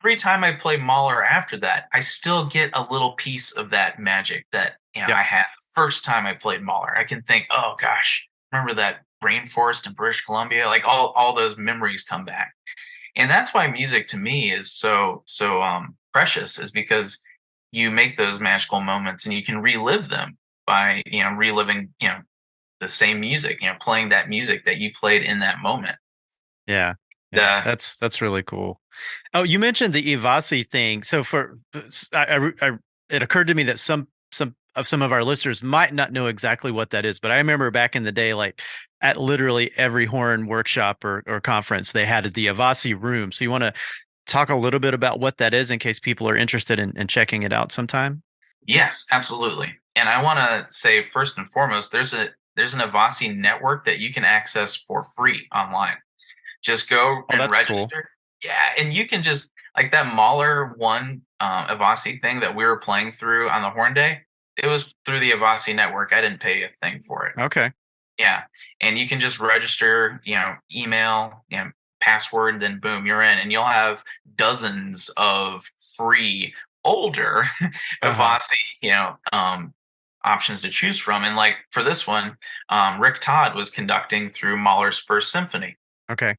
Speaker 2: every time I play Mahler after that, I still get a little piece of that magic that
Speaker 1: yep.
Speaker 2: I had the first time I played Mahler. I can think, oh gosh, remember that rainforest in British Columbia? Like all those memories come back. And that's why music to me is so precious, is because you make those magical moments and you can relive them by reliving the same music, playing that music that you played in that moment.
Speaker 1: Yeah. Yeah.
Speaker 2: uh,
Speaker 1: That's really cool. Oh, you mentioned the Ivasi thing. So it occurred to me that some of our listeners might not know exactly what that is, but I remember back in the day, like at literally every horn workshop or conference, they had the Ivasi room. So you want to talk a little bit about what that is in case people are interested in checking it out sometime?
Speaker 2: Yes, absolutely. And I want to say first and foremost, there's an Avasi network that you can access for free online. Just go
Speaker 1: Oh,
Speaker 2: and
Speaker 1: that's cool.
Speaker 2: register. Yeah, and you can just like that Mahler one Avasi thing that we were playing through on the Horn Day. It was through the Avasi network. I didn't pay a thing for it.
Speaker 1: Okay.
Speaker 2: Yeah, and you can just register, email, password, then boom, you're in, and you'll have dozens of free older
Speaker 1: Uh-huh.
Speaker 2: Avasi, options to choose from. And like for this one, Rick Todd was conducting through Mahler's First Symphony,
Speaker 1: Okay.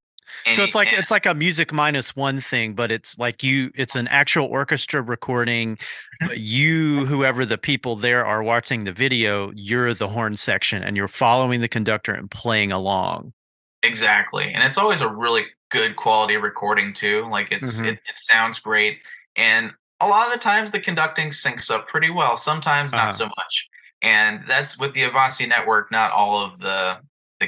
Speaker 2: and
Speaker 1: So
Speaker 2: he,
Speaker 1: it's like a music minus one thing, but it's like it's an actual orchestra recording,
Speaker 2: and
Speaker 1: but you, whoever the people there are watching the video, you're the horn section and you're following the conductor and playing along.
Speaker 2: exactly, and it's always a really good quality recording too. Like
Speaker 1: Hmm.
Speaker 2: it sounds great, and a lot of the times the conducting syncs up pretty well. Sometimes not
Speaker 1: Uh-huh.
Speaker 2: so much, and that's with the Avasi network. Not all of the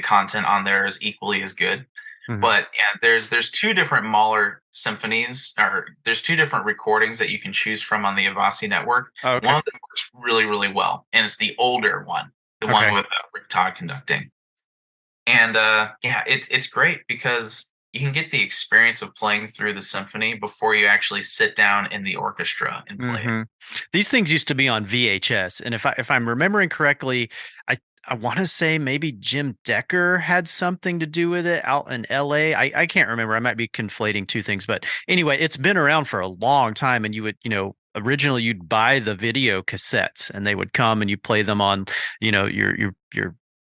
Speaker 2: content on there is equally as good,
Speaker 1: Hmm.
Speaker 2: but yeah, there's two different Mahler symphonies, or there's two different recordings that you can choose from on the Avasi network.
Speaker 1: Oh,
Speaker 2: One
Speaker 1: okay.
Speaker 2: of them works really really well, and it's the older one, the one
Speaker 1: Okay.
Speaker 2: with Rick Todd conducting. And yeah, it's great because you can get the experience of playing through the symphony before you actually sit down in the orchestra and play it.
Speaker 1: Hmm. These things used to be on VHS, and if I'm remembering correctly, I I want to say maybe Jim Decker had something to do with it out in LA. I can't remember. I might be conflating two things, but anyway, it's been around for a long time, and you would, originally you'd buy the video cassettes, and they would come and you play them on, your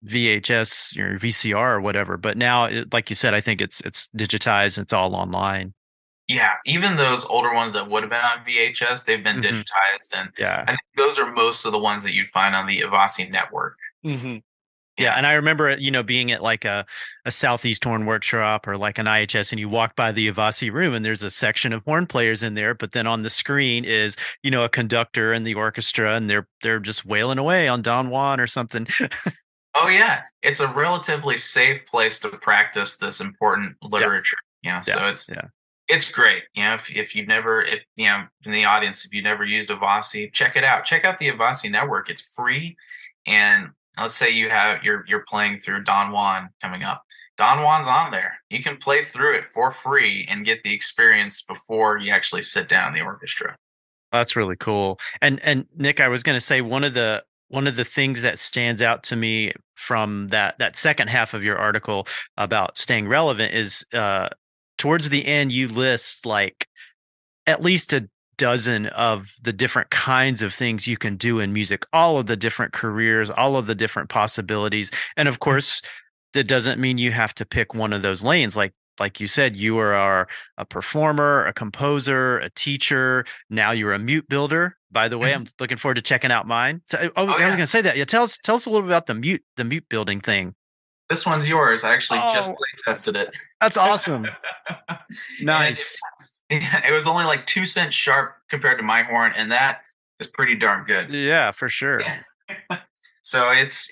Speaker 1: VHS, your VCR or whatever. But now, like you said, I think it's digitized and it's all online.
Speaker 2: Yeah, even those older ones that would have been on VHS, they've been
Speaker 1: Hmm.
Speaker 2: digitized, and
Speaker 1: Yeah.
Speaker 2: I think those are most of the ones that you'd find on the Avasi network.
Speaker 1: Hmm. Yeah,
Speaker 2: Yeah.
Speaker 1: and I remember it, being at like a Southeast horn workshop or like an IHS, and you walk by the Avasi room, and there's a section of horn players in there, but then on the screen is, a conductor and the orchestra, and they're just wailing away on Don Juan or something.
Speaker 2: Oh yeah, it's a relatively safe place to practice this important
Speaker 1: Yeah,
Speaker 2: literature.
Speaker 1: yeah,
Speaker 2: So it's
Speaker 1: yeah.
Speaker 2: It's great. If you've never, if in the audience, if you've never used Avasi, check it out. Check out the Avasi network. It's free. And let's say you're playing through Don Juan coming up. Don Juan's on there. You can play through it for free and get the experience before you actually sit down in the orchestra.
Speaker 1: That's really cool. And Nick, I was going to say one of the things that stands out to me from that second half of your article about staying relevant is towards the end you list like at least a dozen of the different kinds of things you can do in music, all of the different careers, all of the different possibilities. And of course, that doesn't mean you have to pick one of those lanes. Like you said, you are a performer, a composer, a teacher. Now you're a mute builder. By the way, I'm looking forward to checking out mine. So I was
Speaker 2: Oh
Speaker 1: going
Speaker 2: yeah,
Speaker 1: to say that. Yeah, tell us a little bit about the mute building thing.
Speaker 2: this one's yours. I actually just
Speaker 1: Oh,
Speaker 2: play tested it.
Speaker 1: that's awesome.
Speaker 2: And
Speaker 1: Nice.
Speaker 2: it was only like 2 cents sharp compared to my horn, and that is pretty darn good.
Speaker 1: Yeah, for sure.
Speaker 2: So it's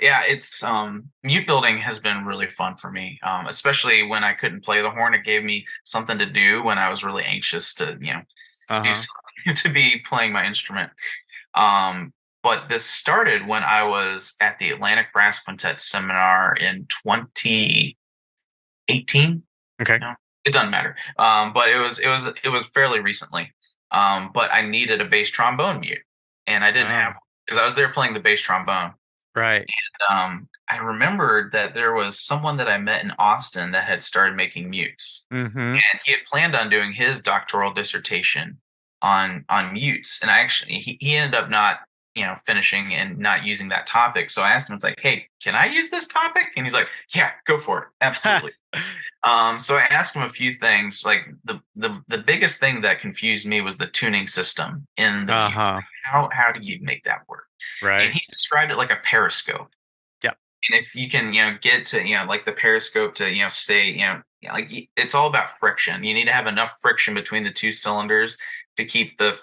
Speaker 2: mute building has been really fun for me, especially when I couldn't play the horn. It gave me something to do when I was really anxious to do
Speaker 1: Uh-huh.
Speaker 2: something to be playing my instrument. But this started when I was at the Atlantic Brass Quintet seminar in 2018.
Speaker 1: Okay.
Speaker 2: No, it doesn't matter. But it was fairly recently. But I needed a bass trombone mute, and I didn't have
Speaker 1: Oh,
Speaker 2: because I was there playing the bass trombone.
Speaker 1: right.
Speaker 2: I remembered that there was someone that I met in Austin that had started making mutes,
Speaker 1: Mm-hmm.
Speaker 2: and he had planned on doing his doctoral dissertation on mutes. And I actually he ended up not finishing and not using that topic. So I asked him, it's like, hey, can I use this topic? And he's like, yeah, go for it, absolutely. So I asked him a few things. Like the biggest thing that confused me was the tuning system in the mute.
Speaker 1: Uh-huh.
Speaker 2: How do you make that work? And
Speaker 1: Right.
Speaker 2: he described it like a periscope.
Speaker 1: Yep.
Speaker 2: And if you can, get to, like the periscope to, stay, like it's all about friction. You need to have enough friction between the two cylinders to keep the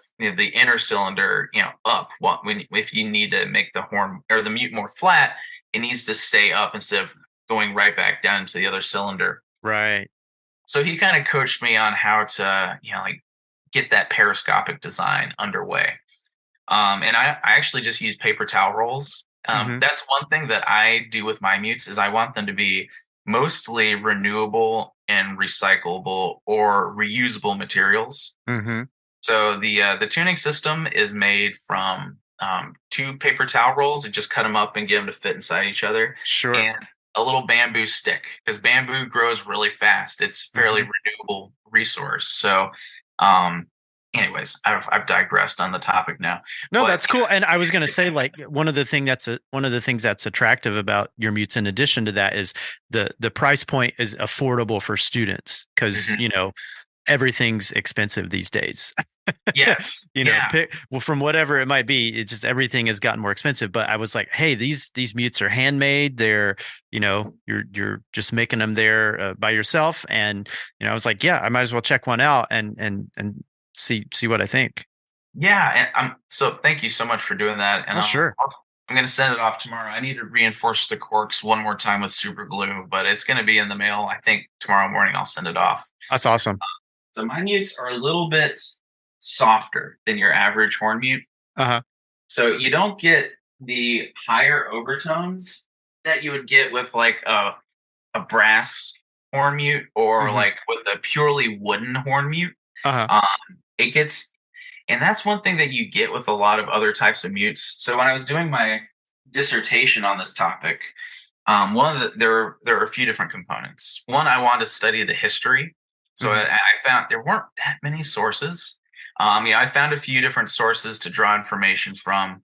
Speaker 2: inner cylinder, up. If you need to make the horn or the mute more flat, it needs to stay up instead of going right back down to the other cylinder.
Speaker 1: Right.
Speaker 2: So he kind of coached me on how to, like get that periscopic design underway. And I actually just use paper towel rolls.
Speaker 1: Mm-hmm.
Speaker 2: That's one thing that I do with my mutes is I want them to be mostly renewable and recyclable or reusable materials.
Speaker 1: Mm-hmm.
Speaker 2: So the tuning system is made from two paper towel rolls. You just cut them up and get them to fit inside each other,
Speaker 1: Sure.
Speaker 2: and a little bamboo stick because bamboo grows really fast. It's fairly
Speaker 1: Mm-hmm.
Speaker 2: renewable resource. So, um, anyways, I've digressed on the topic now,
Speaker 1: No,
Speaker 2: but
Speaker 1: that's cool. And I was going to say, like, one of the things that's attractive about your mutes, in addition to that, is the price point is affordable for students because
Speaker 2: mhm.
Speaker 1: everything's expensive these days.
Speaker 2: Yes, yeah,
Speaker 1: Pick well from whatever it might be. It's just everything has gotten more expensive. But I was like, hey, these mutes are handmade. They're you're just making them there by yourself, and I was like, yeah, I might as well check one out and see what I think.
Speaker 2: yeah. And so thank you so much for doing that. And
Speaker 1: Oh, sure.
Speaker 2: I'm going to send it off tomorrow. I need to reinforce the corks one more time with super glue, but it's going to be in the mail. I think tomorrow morning I'll send it off.
Speaker 1: That's awesome.
Speaker 2: So my mutes are a little bit softer than your average horn mute.
Speaker 1: Uh-huh.
Speaker 2: So you don't get the higher overtones that you would get with like a brass horn mute or
Speaker 1: Hmm.
Speaker 2: like with a purely wooden horn mute.
Speaker 1: Uh-huh.
Speaker 2: Um, it gets, and that's one thing that you get with a lot of other types of mutes. So when I was doing my dissertation on this topic, one of there are a few different components. One, I wanted to study the history. So
Speaker 1: Hmm.
Speaker 2: I found there weren't that many sources. I found a few different sources to draw information from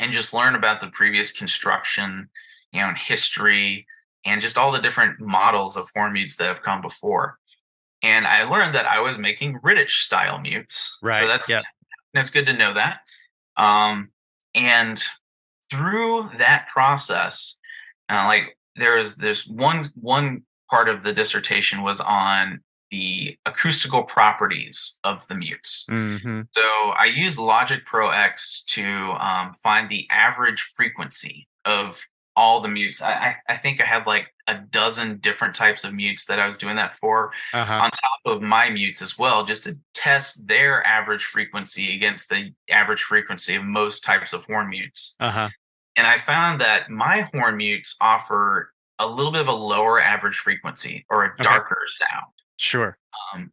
Speaker 2: and just learn about the previous construction, and history, and just all the different models of horn mutes that have come before. And I learned that I was making British style mutes. So
Speaker 1: Right. Yep.
Speaker 2: that's good to know that. And through that process, like there's one part of the dissertation was on the acoustical properties of the mutes.
Speaker 1: Hmm.
Speaker 2: So I use Logic Pro X to find the average frequency of all the mutes. I think I have like a dozen different types of mutes that I was doing that for,
Speaker 3: Uh-huh.
Speaker 2: on top of my mutes as well, just to test their average frequency against the average frequency of most types of horn mutes.
Speaker 3: Uh-huh.
Speaker 2: And I found that my horn mutes offer a little bit of a lower average frequency or a
Speaker 3: Okay.
Speaker 2: darker sound.
Speaker 3: Sure.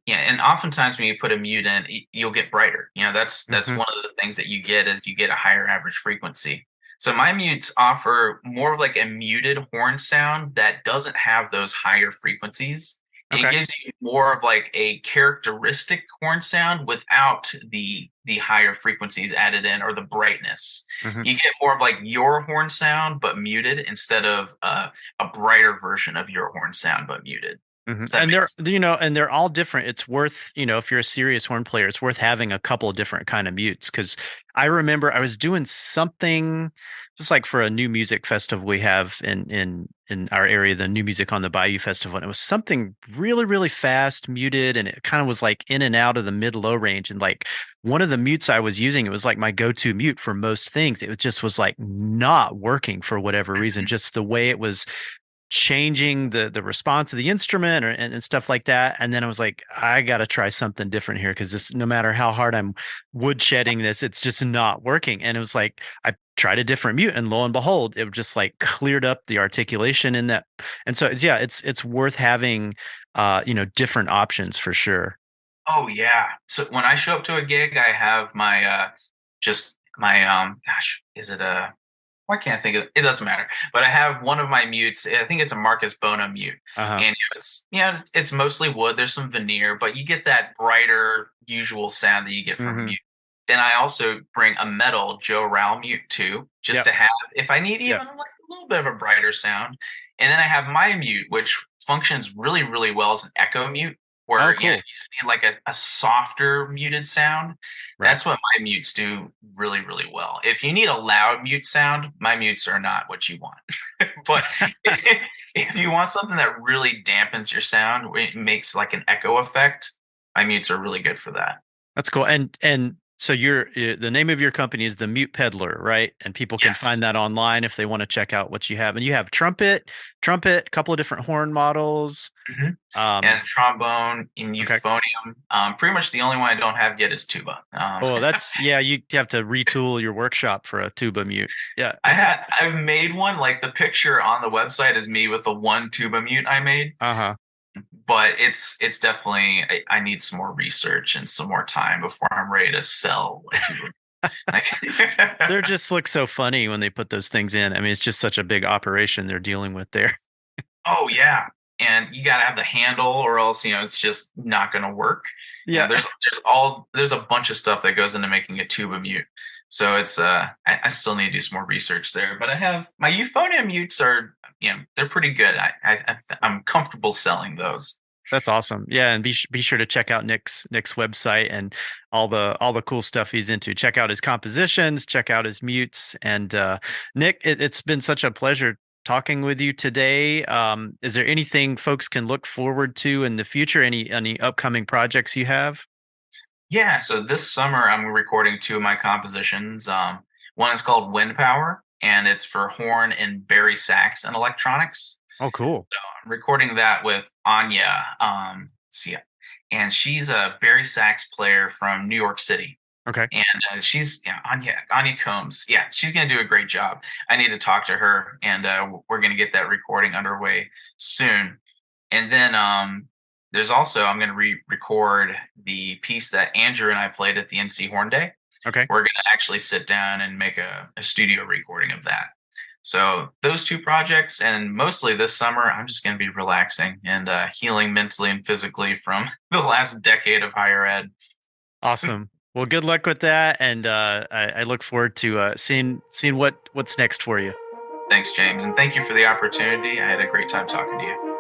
Speaker 2: Yeah, and oftentimes when you put a mute in, you'll get brighter. That's
Speaker 3: Hmm.
Speaker 2: one of the things that you get is you get a higher average frequency. So my mutes offer more of like a muted horn sound that doesn't have those higher frequencies. It
Speaker 3: Okay.
Speaker 2: gives you more of like a characteristic horn sound without the higher frequencies added in or the brightness.
Speaker 3: Hmm.
Speaker 2: You get more of like your horn sound but muted instead of a brighter version of your horn sound but muted.
Speaker 3: Hmm.
Speaker 2: Does that
Speaker 3: And
Speaker 2: make
Speaker 3: they're,
Speaker 2: sense?
Speaker 3: and they're all different. It's worth, if you're a serious horn player, it's worth having a couple of different kind of mutes. Cause I remember I was doing something just like for a new music festival we have in our area, the New Music on the Bayou Festival. And it was something really, really fast, muted, and it kind of was like in and out of the mid-low range. And like one of the mutes I was using, it was like my go-to mute for most things. It just was like not working for whatever reason, just the way it was changing the response of the instrument and stuff like that. And then I was like, I got to try something different here because this, no matter how hard I'm woodshedding this, it's just not working. And it was like I tried a different mute, and lo and behold, it just like cleared up the articulation in that. And so yeah, it's worth having different options for sure.
Speaker 2: Oh yeah. So when I show up to a gig, I have my just my gosh, is it a why can't I think of it? It doesn't matter. But I have one of my mutes. I think it's a Marcus Bona mute.
Speaker 3: Uh-huh.
Speaker 2: And it's mostly wood. There's some veneer, but you get that brighter usual sound that you get from
Speaker 3: Hmm.
Speaker 2: mute. Then I also bring a metal Joe Rao mute too, just
Speaker 3: Yep.
Speaker 2: to have if I need
Speaker 3: Yep.
Speaker 2: even like a little bit of a brighter sound. And then I have my mute, which functions really, really well as an echo mute,
Speaker 3: Oh,
Speaker 2: where you
Speaker 3: cool.
Speaker 2: just need like a softer muted sound.
Speaker 3: Right.
Speaker 2: That's what my mutes do really, really well. If you need a loud mute sound, my mutes are not what you want. But if you want something that really dampens your sound, it makes like an echo effect, my mutes are really good for that.
Speaker 3: That's cool. And so the name of your company is the Mute Peddler, right? And people can
Speaker 2: Yes.
Speaker 3: find that online if they want to check out what you have. And you have trumpet, a couple of different horn models.
Speaker 2: hmm
Speaker 3: Um,
Speaker 2: And trombone and
Speaker 3: okay.
Speaker 2: euphonium. Pretty much the only one I don't have yet is tuba.
Speaker 3: Oh, that's yeah, you have to retool your workshop for a tuba mute. Yeah.
Speaker 2: I've made one. Like the picture on the website is me with the one tuba mute I made.
Speaker 3: Uh-huh.
Speaker 2: But it's definitely I need some more research and some more time before I'm ready to sell a tuba. Like,
Speaker 3: They just look so funny when they put those things in. I mean, it's just such a big operation they're dealing with there.
Speaker 2: oh yeah, and you got to have the handle, or else it's just not going to work.
Speaker 3: Yeah.
Speaker 2: There's a bunch of stuff that goes into making a tuba mute. So it's I still need to do some more research there. But I have my euphonium mutes are they're pretty good. I'm comfortable selling those.
Speaker 3: That's awesome. Yeah, and be sure to check out Nick's website and all the cool stuff he's into. Check out his compositions, check out his mutes, and Nick, it's been such a pleasure talking with you today. Is there anything folks can look forward to in the future? Any upcoming projects you have?
Speaker 2: Yeah, so this summer I'm recording two of my compositions. One is called Wind Power, and it's for horn and bari sax and electronics.
Speaker 3: Oh, cool.
Speaker 2: So I'm recording that with Anya. See, and she's a bari sax player from New York City.
Speaker 3: Okay.
Speaker 2: And she's Anya Combs. Yeah, she's gonna do a great job. I need to talk to her, and we're gonna get that recording underway soon. And then there's also I'm gonna record the piece that Andrew and I played at the NC Horn Day.
Speaker 3: Okay.
Speaker 2: We're gonna actually sit down and make a studio recording of that. So those two projects, and mostly this summer, I'm just going to be relaxing and healing mentally and physically from the last decade of higher ed.
Speaker 3: Awesome. Well, good luck with that, and I look forward to seeing what's next for you.
Speaker 2: Thanks, James, and thank you for the opportunity. I had a great time talking to you.